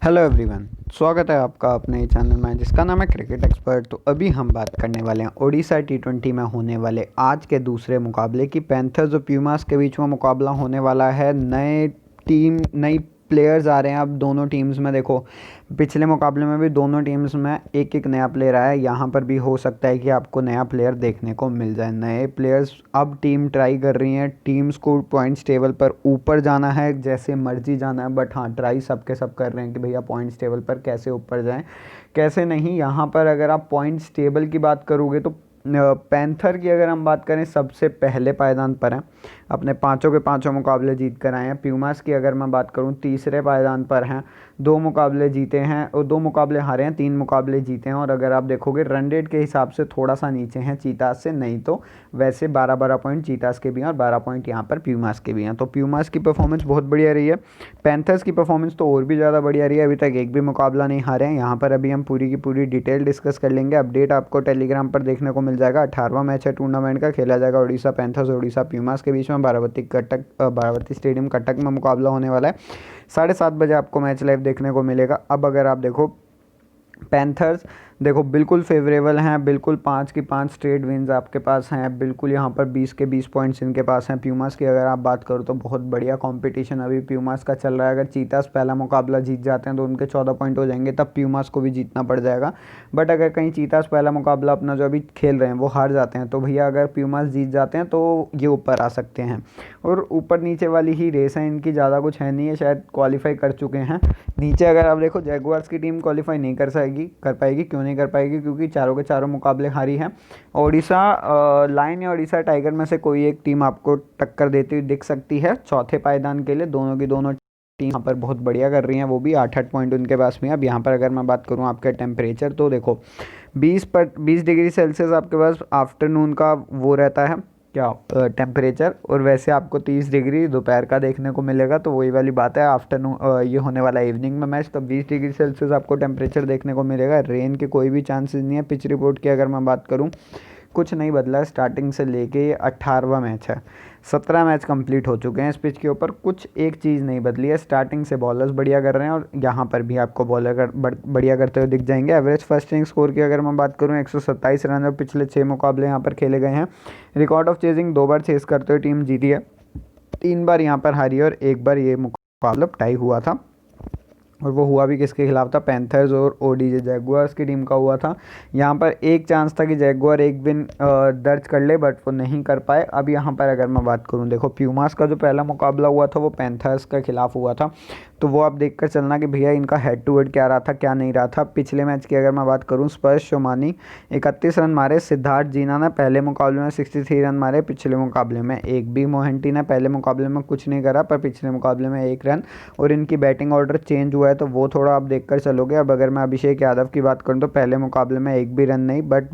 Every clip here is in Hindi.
हेलो एवरीवन, स्वागत है आपका अपने चैनल में जिसका नाम है क्रिकेट एक्सपर्ट। तो अभी हम बात करने वाले हैं ओडिशा टी20 में होने वाले आज के दूसरे मुकाबले की। पैंथर्स और प्यूमास के बीच में मुकाबला होने वाला है। नई प्लेयर्स आ रहे हैं अब दोनों टीम्स में। देखो, पिछले मुकाबले में भी दोनों टीम्स में एक एक नया प्लेयर आया। यहाँ पर भी हो सकता है कि आपको नया प्लेयर देखने को मिल जाए। नए प्लेयर्स अब टीम ट्राई कर रही हैं। टीम्स को पॉइंट्स टेबल पर ऊपर जाना है, जैसे मर्जी जाना है, बट हाँ, ट्राई सबके सब कर रहे हैं कि भैया पॉइंट्स टेबल पर कैसे ऊपर जाएं, कैसे नहीं। यहाँ पर अगर आप पॉइंट्स टेबल की बात करोगे तो पैंथर की अगर हम बात करें सबसे पहले पायदान पर हैं, अपने पाँचों के पाँचों मुकाबले जीत कर आए हैं। प्यूमास की अगर मैं बात करूं तीसरे पायदान पर हैं, 2 मुकाबले जीते हैं और 2 मुकाबले हारे हैं, 3 मुकाबले जीते हैं। और अगर आप देखोगे रन रेट के हिसाब से थोड़ा सा नीचे हैं चीतास से, नहीं तो वैसे 12-12 पॉइंट चीतास के भी हैं और 12 पॉइंट यहाँ पर प्यूमास के भी हैं। तो प्यूमास की परफॉर्मेंस बहुत बढ़िया रही है। पैंथर्स की परफॉर्मेंस तो और भी ज़्यादा बढ़िया रही है। अभी तक एक भी मुकाबला नहीं हारे हैं। यहाँ पर अभी हम पूरी की पूरी डिटेल डिस्कस कर लेंगे। अपडेट आपको टेलीग्राम पर देखने को मिल जाएगा। 18वां मैच है टूर्नामेंट का, खेला जाएगा ओडिशा पैंथर्स और ओडिशा प्यूमास के बीच में। बारावती स्टेडियम कटक में मुकाबला होने वाला है। 7:30 बजे आपको मैच लाइव देखने को मिलेगा। अब अगर आप देखो पैंथर्स, देखो बिल्कुल फेवरेबल हैं, बिल्कुल 5 की 5 स्ट्रेट विन्स आपके पास हैं, बिल्कुल यहाँ पर 20 के 20 पॉइंट्स इनके पास हैं। प्यूमास की अगर आप बात करो तो बहुत बढ़िया कंपटीशन अभी प्यूमास का चल रहा है। अगर चीतास पहला मुकाबला जीत जाते हैं तो उनके 14 पॉइंट हो जाएंगे, तब प्यूमास को भी जीतना पड़ जाएगा। बट अगर कहीं चीतास पहला मुकाबला अपना जो अभी खेल रहे हैं वो हार जाते हैं तो भैया अगर प्यूमास जीत जाते हैं तो ये ऊपर आ सकते हैं। और ऊपर नीचे वाली ही रेस है इनकी, ज़्यादा कुछ है नहीं है। शायद क्वालिफाई कर चुके हैं। नीचे अगर आप देखो जैगुआर्स की टीम क्वालिफाई नहीं कर पाएगी। क्यों नहीं कर पाएगी? क्योंकि चारों के चारों मुकाबले हारी हैं। ओडिशा लायन या ओडिशा टाइगर में से कोई एक टीम आपको टक्कर देती हुई दिख सकती है चौथे पायदान के लिए। दोनों की दोनों टीम यहाँ पर बहुत बढ़िया कर रही हैं, वो भी 8-8 पॉइंट उनके पास में। अब यहाँ पर अगर मैं बात करूँ आपके टेम्परेचर, तो देखो 20 डिग्री सेल्सियस आपके पास आफ्टरनून का वो रहता है क्या टेम्परेचर, और वैसे आपको 30 डिग्री दोपहर का देखने को मिलेगा। तो वही वाली बात है, आफ्टरनून ये होने वाला इवनिंग में मैच, तो 20 डिग्री सेल्सियस आपको टेम्परेचर देखने को मिलेगा। रेन के कोई भी चांसेस नहीं है। पिच रिपोर्ट की अगर मैं बात करूँ, कुछ नहीं बदला है स्टार्टिंग से लेके। ये 18वां मैच है, 17 मैच कंप्लीट हो चुके हैं इस पिच के ऊपर। कुछ एक चीज़ नहीं बदली है। स्टार्टिंग से बॉलर्स बढ़िया कर रहे हैं और यहाँ पर भी आपको बॉलर बढ़िया करते हुए दिख जाएंगे। एवरेज फर्स्ट इनिंग स्कोर की अगर मैं बात करूँ 127 रन और पिछले 6 मुकाबले यहाँ पर खेले गए हैं। रिकॉर्ड ऑफ चेजिंग 2 बार चेस करते हुए टीम जीती है, 3 बार यहाँ पर हारी है और 1 बार ये मुकाबला टाई हुआ था। और वो हुआ भी किसके खिलाफ था? पैंथर्स और ओडीजे जैगुआर्स की टीम का हुआ था। यहाँ पर एक चांस था कि जैगुआर एक विन दर्ज कर ले, बट वो नहीं कर पाए। अब यहाँ पर अगर मैं बात करूँ, देखो प्यूमास का जो पहला मुकाबला हुआ था वो पैंथर्स के खिलाफ हुआ था। तो वो आप देखकर चलना कि भैया इनका हेड टू हेड क्या रहा था क्या नहीं रहा था। पिछले मैच की अगर मैं बात करूँ, स्पर्श शोमानी 31 रन मारे, सिद्धार्थ जीना ने पहले मुकाबले में 63 रन मारे, पिछले मुकाबले में एक भी मोहंटी ने पहले मुकाबले में कुछ नहीं करा, पर पिछले मुकाबले में 1 रन। और इनकी बैटिंग ऑर्डर चेंज हुआ है तो वो थोड़ा आप देखकर चलोगे। अब अगर मैं अभिषेक यादव की बात करूँ तो पहले मुकाबले में एक भी रन नहीं, बट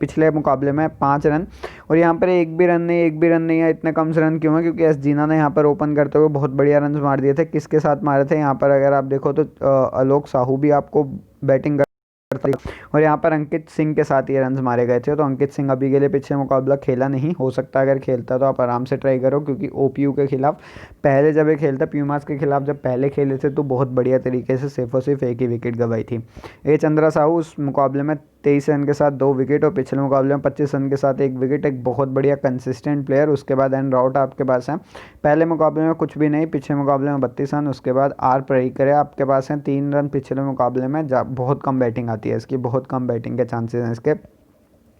पिछले मुकाबले में 5 रन। और यहाँ पर एक भी रन नहीं है। इतने कम रन क्यों है? क्योंकि एस जीना ने यहाँ पर ओपन करते हुए बहुत बढ़िया रन मार दिए थे। किसके साथ मारे थे? यहाँ पर अगर आप देखो तो आलोक साहू भी आपको बैटिंग करता है और यहाँ पर अंकित सिंह के साथ ये रन मारे गए थे। तो अंकित सिंह अभी के लिए पिछले मुकाबला खेला नहीं, हो सकता है अगर खेलता तो आप आराम से ट्राई करो, क्योंकि ओपीयू के खिलाफ पहले जब ये खेलता, प्यूमास के खिलाफ जब पहले खेले थे तो बहुत बढ़िया तरीके से सिर्फ और सिर्फ एक ही विकेट गंवाई थी। ए चंद्रा साहू उस मुकाबले में 23 रन के साथ 2 विकेट और पिछले मुकाबले में 25 रन के साथ 1 विकेट। एक बहुत बढ़िया कंसिस्टेंट प्लेयर। उसके बाद एन राउट आपके पास है, पहले मुकाबले में कुछ भी नहीं, पिछले मुकाबले में 32 रन। उसके बाद आर परिकर आपके पास हैं 3 रन पिछले मुकाबले में। बहुत कम बैटिंग आती है इसकी, बहुत कम बैटिंग के चांसेस हैं इसके।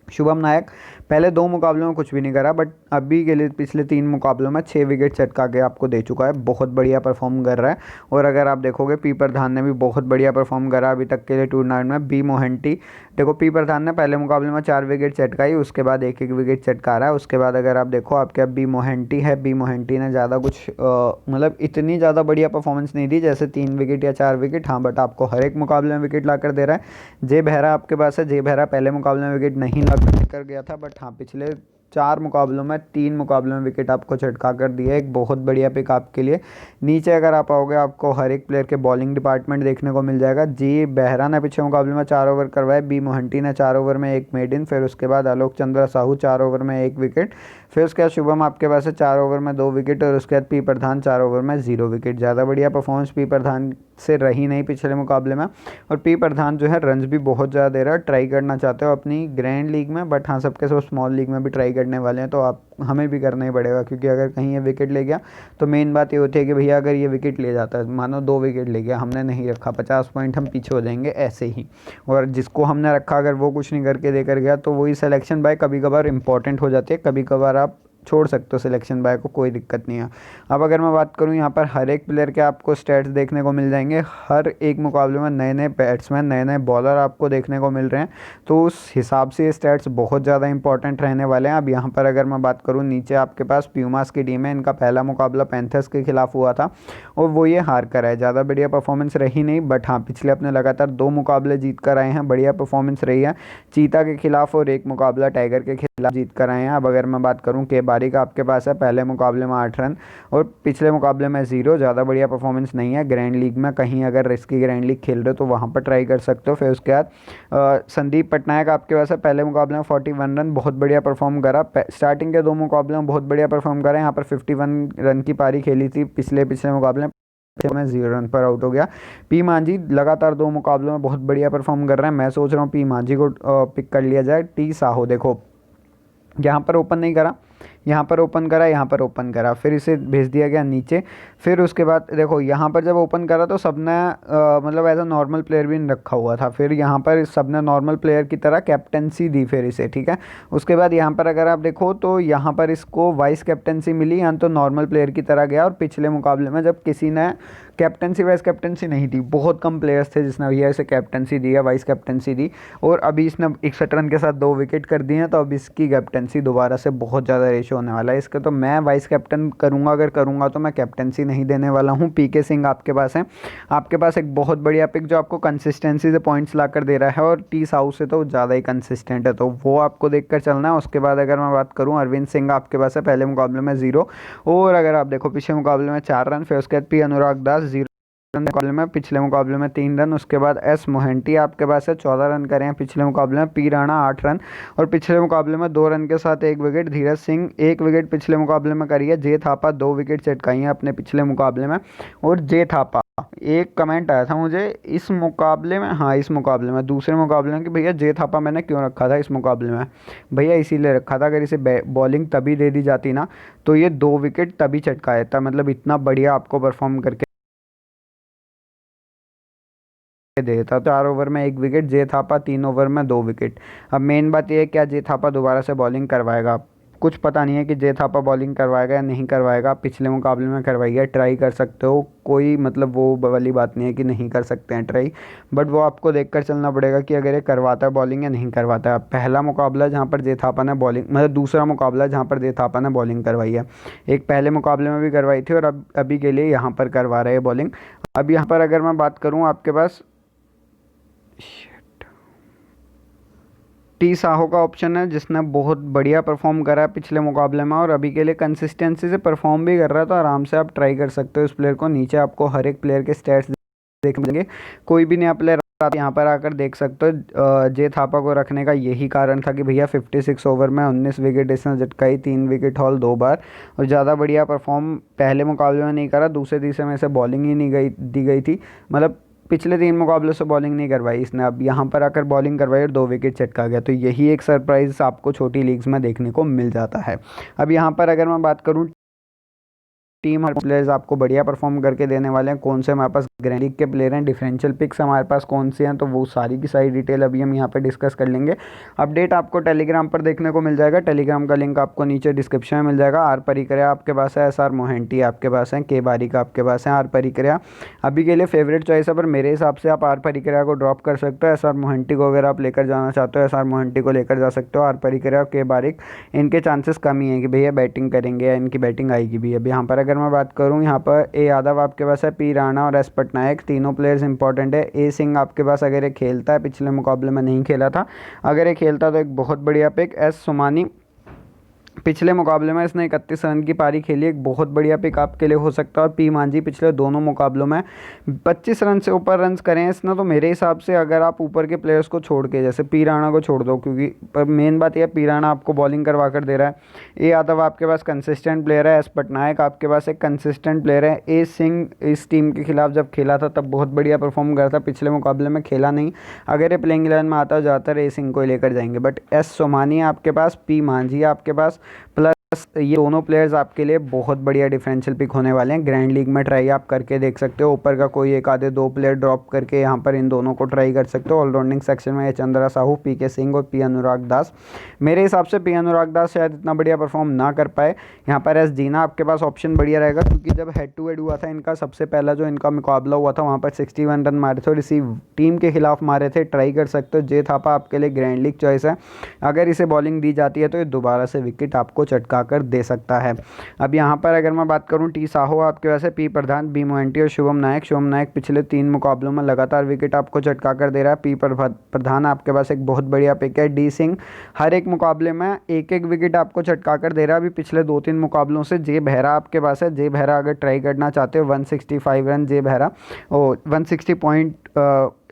शुभम नायक पहले 2 मुकाबलों में कुछ भी नहीं करा, बट अभी के लिए पिछले 3 मुकाबलों में 6 विकेट चटका के आपको दे चुका है। बहुत बढ़िया परफॉर्म कर रहा है। और अगर आप देखोगे पी प्रधान ने भी बहुत बढ़िया परफॉर्म करा अभी तक के लिए टूर्नामेंट में। बी मोहंटी, देखो पी प्रधान ने पहले मुकाबले में 4 विकेट चटकाई, उसके बाद एक विकेट चटका रहा है। उसके बाद अगर आप देखो आपके अब बी मोहंटी है, बी मोहंटी ने ज़्यादा कुछ मतलब इतनी ज़्यादा बढ़िया परफॉर्मेंस नहीं दी जैसे 3 विकेट या 4 विकेट, हाँ, बट आपको हर एक मुकाबले में विकेट ला कर दे रहा है। जे बहरा आपके पास है, जे बहरा पहले मुकाबले में विकेट नहीं ला कर गया था, बट हाँ पिछले 4 मुकाबलों में 3 मुकाबलों में विकेट आपको चटका कर दिया, एक बहुत बढ़िया पिक आपके लिए। नीचे अगर आप आओगे आपको हर एक प्लेयर के बॉलिंग डिपार्टमेंट देखने को मिल जाएगा। जी बेहरा ने पिछले मुकाबले में 4 ओवर करवाए, बी मोहंटी ने 4 ओवर में 1 मेडन, फिर उसके बाद आलोक चंद्रा साहू 4 ओवर में 1 विकेट, फिर उसके बाद शुभम आपके पास है 4 ओवर में 2 विकेट, और उसके बाद पी प्रधान 4 ओवर में 0 विकेट। ज़्यादा बढ़िया परफॉर्मेंस पी प्रधान से रही नहीं पिछले मुकाबले में, और पी प्रधान जो है रन्स भी बहुत ज़्यादा दे रहा है। ट्राई करना चाहते हो अपनी ग्रैंड लीग में, बट हाँ सबके सब स्मॉल लीग में भी ट्राई करने वाले हैं, तो आप हमें भी करना ही पड़ेगा, क्योंकि अगर कहीं ये विकेट ले गया तो मेन बात ये होती है कि भैया अगर ये विकेट ले जाता है, मानो 2 विकेट ले गया, हमने नहीं रखा, 50 पॉइंट हम पीछे हो जाएंगे ऐसे ही। और जिसको हमने रखा अगर वो कुछ नहीं करके देकर गया तो वही सिलेक्शन बाय कभी कभार इंपॉर्टेंट हो जाती है, कभी कभार आप छोड़ सकते हो सिलेक्शन बाय को, कोई दिक्कत नहीं है। अब अगर मैं बात करूं यहाँ पर हर एक प्लेयर के आपको स्टैट्स देखने को मिल जाएंगे। हर एक मुकाबले में नए नए बैट्समैन, नए नए बॉलर आपको देखने को मिल रहे हैं, तो उस हिसाब से ये स्टैट्स बहुत ज़्यादा इंपॉर्टेंट रहने वाले हैं। अब यहाँ पर अगर मैं बात करूँ, नीचे आपके पास प्यूमास की टीम है, इनका पहला मुकाबला पैंथर्स के खिलाफ हुआ था और वो ये हार कर आए। ज़्यादा बढ़िया परफॉर्मेंस रही नहीं, बट हाँ पिछले अपने लगातार 2 मुकाबले जीत कर आए हैं, बढ़िया परफॉर्मेंस रही है चीता के खिलाफ, और 1 मुकाबला टाइगर के खिलाफ जीत कर आए हैं। अब अगर मैं बात करूँ के बारी का आपके पास है पहले मुकाबले में 8 रन और पिछले मुकाबले में 0, ज़्यादा बढ़िया परफॉर्मेंस नहीं है। ग्रैंड लीग में कहीं अगर रिस्की ग्रैंड लीग खेल रहे हो तो वहाँ पर ट्राई कर सकते हो। फिर उसके बाद संदीप पटनायक आपके पास है, पहले मुकाबले में 41 रन, बहुत बढ़िया परफॉर्म करा। स्टार्टिंग के 2 मुकाबले में बहुत बढ़िया परफॉर्म करा, यहाँ पर 51 रन की पारी खेली थी पिछले मुकाबले में 0 रन पर आउट हो गया। पी मांझी लगातार 2 मुकाबलों में बहुत बढ़िया परफॉर्म कर रहे हैं, मैं सोच रहा हूँ पी मांझी को पिक कर लिया जाए। टी साहो देखो यहाँ पर ओपन नहीं करा, यहाँ पर ओपन करा, यहाँ पर ओपन करा, फिर इसे भेज दिया गया नीचे। फिर उसके बाद देखो यहाँ पर जब ओपन करा तो सबने मतलब एज अ नॉर्मल प्लेयर भी रखा हुआ था, फिर यहाँ पर सबने नॉर्मल प्लेयर की तरह कैप्टनसी दी फिर इसे, ठीक है। उसके बाद यहाँ पर अगर आप देखो तो यहाँ पर इसको वाइस कैप्टनसी मिली, यहाँ तो नॉर्मल प्लेयर की तरह गया। और पिछले मुकाबले में जब किसी ने कैप्टनसी वाइस कैप्टनसी नहीं दी, बहुत कम प्लेयर्स थे जिसने भैया इसे कैप्टनसी दी या वाइस कैप्टनसी दी, और अभी इसने 61 रन के साथ 2 विकेट कर दिए हैं, तो अब इसकी कैप्टनसी दोबारा से बहुत ज़्यादा रेशो होने वाला है इसका। तो मैं वाइस कैप्टन करूंगा, अगर करूंगा तो मैं कैप्टनसी नहीं देने वाला हूं। पीके सिंह आपके पास है, आपके पास एक बहुत बढ़िया पिक जो आपको कंसिस्टेंसी से पॉइंट्स ला कर दे रहा है, और टी साउथ से तो ज़्यादा ही कंसिस्टेंट है, तो वो आपको देखकर चलना है। उसके बाद अगर मैं बात करूँ, अरविंद सिंह आपके पास है, पहले मुकाबले में 0, और अगर आप देखो पिछले मुकाबले में 4 रन, फिर उसके बाद पी अनुराग दास 0 मुकाबले में, पिछले मुकाबले में 3 रन। उसके बाद एस मोहंटी आपके पास है, 14 रन करे हैं पिछले मुकाबले में। पी राणा 8 रन और पिछले मुकाबले में 2 रन के साथ 1 विकेट। धीरज सिंह 1 विकेट पिछले मुकाबले में करी है। जे थापा 2 विकेट चटकाई हैं अपने पिछले मुकाबले में। और जे थापा, एक कमेंट आया था मुझे इस मुकाबले में, हाँ इस मुकाबले में, दूसरे मुकाबले में, कि भैया जे थापा मैंने क्यों रखा था इस मुकाबले में। भैया इसीलिए रखा था, अगर इसे बॉलिंग तभी दे दी जाती ना तो ये 2 विकेट तभी चटका देता, मतलब इतना बढ़िया आपको परफॉर्म करके देता। 4 ओवर में 1 विकेट, जे थापा 3 ओवर में 2 विकेट। अब मेन बात यह है क्या जे थापा दोबारा से बॉलिंग करवाएगा, कुछ पता नहीं है कि जे थापा बॉलिंग करवाएगा या नहीं करवाएगा। पिछले मुकाबले में करवाई है, ट्राई कर सकते हो, कोई मतलब वो वाली बात नहीं है कि नहीं कर सकते हैं ट्राई, बट वो आपको देखकर चलना पड़ेगा कि अगर ये करवाता है बॉलिंग या नहीं करवाता है। पहला मुकाबला जहाँ पर जे थापा ने बॉलिंग, मतलब दूसरा मुकाबला जहाँ पर जे थापा ने बॉलिंग करवाई है, एक पहले मुकाबले में भी करवाई थी और अब अभी के लिए यहाँ पर करवा रहे हैं बॉलिंग। अब यहाँ पर अगर मैं बात करूँ आपके पास टी साहो का ऑप्शन है, जिसने बहुत बढ़िया परफॉर्म करा है पिछले मुकाबले में और अभी के लिए कंसिस्टेंसी से परफॉर्म भी कर रहा है, तो आराम से आप ट्राई कर सकते हो इस प्लेयर को। नीचे आपको हर एक प्लेयर के स्टैट्स देखने मिलेंगे, कोई भी नया प्लेयर आप यहाँ पर आकर देख सकते हो। जे थापा को रखने का यही कारण था कि भैया 56 ओवर में 19 विकेट इसने झटकाई, 3 विकेट हॉल 2 बार, और ज़्यादा बढ़िया परफॉर्म पहले मुकाबले में नहीं करा, दूसरे तीसरे में से बॉलिंग ही नहीं दी गई थी, मतलब पिछले 3 मुकाबलों से बॉलिंग नहीं करवाई इसने। अब यहाँ पर आकर बॉलिंग करवाई और 2 विकेट चटका गया, तो यही एक सरप्राइज आपको छोटी लीग्स में देखने को मिल जाता है। अब यहाँ पर अगर मैं बात करूँ टीम और प्लेयर्स आपको बढ़िया परफॉर्म करके देने वाले हैं, कौन से हमारे पास ग्रैंड लीग के प्लेयर हैं, डिफरेंशियल पिक्स हमारे पास कौन से हैं, तो वो सारी की सारी डिटेल अभी हम यहाँ पे डिस्कस कर लेंगे। अपडेट आपको टेलीग्राम पर देखने को मिल जाएगा, टेलीग्राम का लिंक आपको नीचे डिस्क्रिप्शन में मिल जाएगा। आर परिकरिया आपके पास है, SR मोहंटी आपके पास है, के बारिका आपके पास है, आर परिकरिया अभी के लिए फेवरेट चॉइस है, पर मेरे हिसाब से आप आर परिकरिया को ड्रॉप कर सकते हो। SR मोहंटी को अगर आप लेकर जाना चाहते हो, SR मोहंटी को लेकर जा सकते हो। आर परिकरिया, के बारिक, इनके चांसेस कम ही हैं कि भैया बैटिंग करेंगे या इनकी बैटिंग आएगी भी। अब यहाँ पर अगर मैं बात करूँ, यहाँ पर ए यादव आपके पास है, पी राणा और एस पटनायक, तीनों प्लेयर्स इंपॉर्टेंट है। ए सिंह आपके पास अगर ये खेलता है, पिछले मुकाबले में नहीं खेला था, अगर ये खेलता तो एक बहुत बढ़िया पिक। एस सुमानी पिछले मुकाबले में इसने 31 रन की पारी खेली, एक बहुत बढ़िया पिक आपके लिए हो सकता है। और पी मांझी पिछले दोनों मुकाबलों में 25 रन से ऊपर रन्स करे हैं इसने, तो मेरे हिसाब से अगर आप ऊपर के प्लेयर्स को छोड़ के, जैसे पी राणा को छोड़ दो, क्योंकि मेन बात यह है पी राणा आपको बॉलिंग करवा कर दे रहा है, ए यादव आपके पास कंसिस्टेंट प्लेयर है, एस पटनायक आपके पास एक कंसिस्टेंट प्लेयर है, ए सिंह इस टीम के खिलाफ जब खेला था तब बहुत बढ़िया परफॉर्म करा था, पिछले मुकाबले में खेला नहीं, अगर ये प्लेइंग 11 में आता है ज़्यादातर ए सिंह को ही लेकर जाएंगे। बट एस सोमानी है आपके पास, पी मांझी है आपके पास, प्लस ये दोनों प्लेयर्स आपके लिए बहुत बढ़िया डिफरेंशियल पिक होने वाले हैं। ग्रैंड लीग में ट्राई आप करके देख सकते हो, ऊपर का कोई एक आधे दो प्लेयर ड्रॉप करके यहाँ पर इन दोनों को ट्राई कर सकते हो। ऑलराउंडिंग सेक्शन में चंद्रा साहू, पी के सिंह और पी अनुराग दास। मेरे हिसाब से पी अनुराग दास शायद इतना बढ़िया परफॉर्म ना कर पाए। यहाँ पर एस जीना आपके पास ऑप्शन बढ़िया रहेगा, क्योंकि जब हेड टू हेड हुआ था इनका, सबसे पहला जो इनका मुकाबला हुआ था वहाँ पर 61 रन मारे थे और इसी टीम के खिलाफ मारे थे। ट्राई कर सकते हो। जे थापा आपके लिए ग्रैंड लीग चॉइस है, अगर इसे बॉलिंग दी जाती है तो ये दोबारा से विकेट आपको चटका कर दे सकता है। अब यहाँ पर अगर मैं बात करूँ, टी साहो आपके वैसे, पी प्रधान, बी मोएंटी और शुभम नायक। शुभम नायक पिछले 3 मुकाबलों में लगातार विकेट आपको चटका कर दे रहा है। पी प्रधान आपके पास एक बहुत बढ़िया पिक है। डी सिंह हर एक मुकाबले में एक एक विकेट आपको चटका कर दे रहा है। अभी पिछले 2-3 मुकाबलों से जे बहरा आपके पास है। जे बहरा अगर ट्राई करना चाहते हो, 165 रन जे बहरा, 160 पॉइंट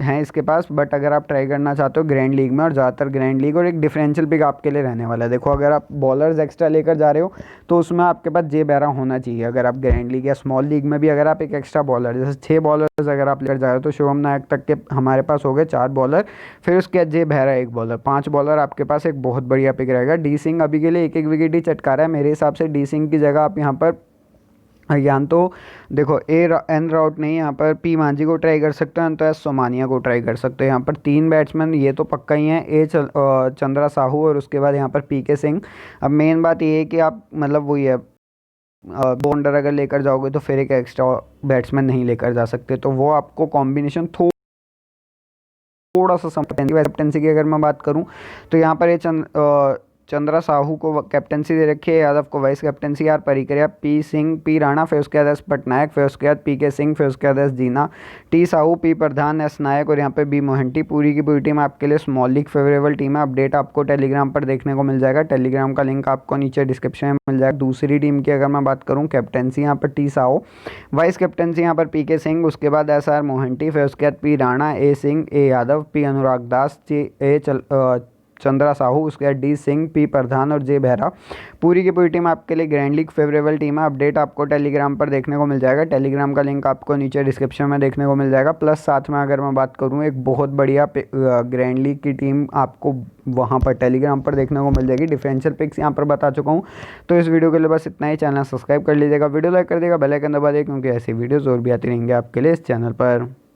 हैं इसके पास। बट अगर आप ट्राई करना चाहते हो ग्रैंड लीग में, और ज़्यादातर ग्रैंड लीग, और एक डिफरेंशियल पिक आपके लिए रहने वाला है। देखो अगर आप बॉलर्स एक्स्ट्रा लेकर जा रहे हो तो उसमें आपके पास जे बहरा होना चाहिए। अगर आप ग्रैंड लीग या स्मॉल लीग में भी अगर आप एक एक्स्ट्रा बॉलर, जैसे 6 बॉलर्स अगर आप लेकर जा रहे हो, तो शुभम नायक तक के हमारे पास हो गए 4 बॉलर, फिर उसके बाद जे बहरा 1 बॉलर, 5 बॉलर आपके पास, एक बहुत बढ़िया पिक रहेगा। डी सिंह अभी के लिए एक एक विकेट ही चटका रहा है। मेरे हिसाब से डी सिंह की जगह आप यहाँ पर या तो देखो एन राउट नहीं, यहाँ पर पी मांझी को ट्राई कर सकते हो, तो एस सोमानिया को ट्राई कर सकते हो। यहाँ पर 3 बैट्समैन ये तो पक्का ही हैं, चंद्रा साहू और उसके बाद यहाँ पर पी के सिंह। अब मेन बात ये है कि आप मतलब वही है, बॉन्डर अगर लेकर जाओगे तो फिर एक एक्स्ट्रा बैट्समैन नहीं लेकर जा सकते, तो वो आपको कॉम्बिनेशन थोड़ा सा कैप्टनसी की अगर मैं बात करूं तो यहाँ पर ये चंद्रा साहू को कैप्टनसी दे रखी है, यादव को vice captaincy, R Parikariya, P Singh, P Rana, फिर उसके बाद एस पटनायक, फिर उसके बाद पी के सिंह, फिर उसके बाद एस जीना, टी साहू, पी प्रधान, एस नायक और यहाँ पे बी मोहंती। पूरी की पूरी टीम आपके लिए स्मॉल लीग फेवरेबल टीम है। अपडेट आपको टेलीग्राम पर देखने को मिल जाएगा, टेलीग्राम का लिंक आपको नीचे डिस्क्रिप्शन में मिल जाएगा। दूसरी टीम की अगर मैं बात करूँ, कैप्टनसी यहाँ पर टी साहू, वाइस कैप्टनसी यहाँ पर पी के सिंह, उसके बाद एस आर मोहंती, फिर उसके बाद पी राणा, ए सिंह, ए यादव, पी अनुराग दास, चंद्रा साहू, उसके बाद डी सिंह, पी प्रधान और जे बहरा। पूरी की पूरी टीम आपके लिए ग्रैंड लीग फेवरेबल टीम है। अपडेट आपको टेलीग्राम पर देखने को मिल जाएगा, टेलीग्राम का लिंक आपको नीचे डिस्क्रिप्शन में देखने को मिल जाएगा। प्लस साथ में अगर मैं बात करूँ, एक बहुत बढ़िया ग्रैंड लीग की टीम आपको वहाँ पर टेलीग्राम पर देखने को मिल जाएगी। डिफरेंशियल पिक्स यहाँ पर बता चुका हूँ। तो इस वीडियो के लिए बस इतना ही। चैनल सब्सक्राइब कर लीजिएगा, वीडियो लाइक कर देगा, बेल आइकन दबा देगा, क्योंकि ऐसी वीडियोज़ और भी आती रहेंगी आपके लिए इस चैनल पर।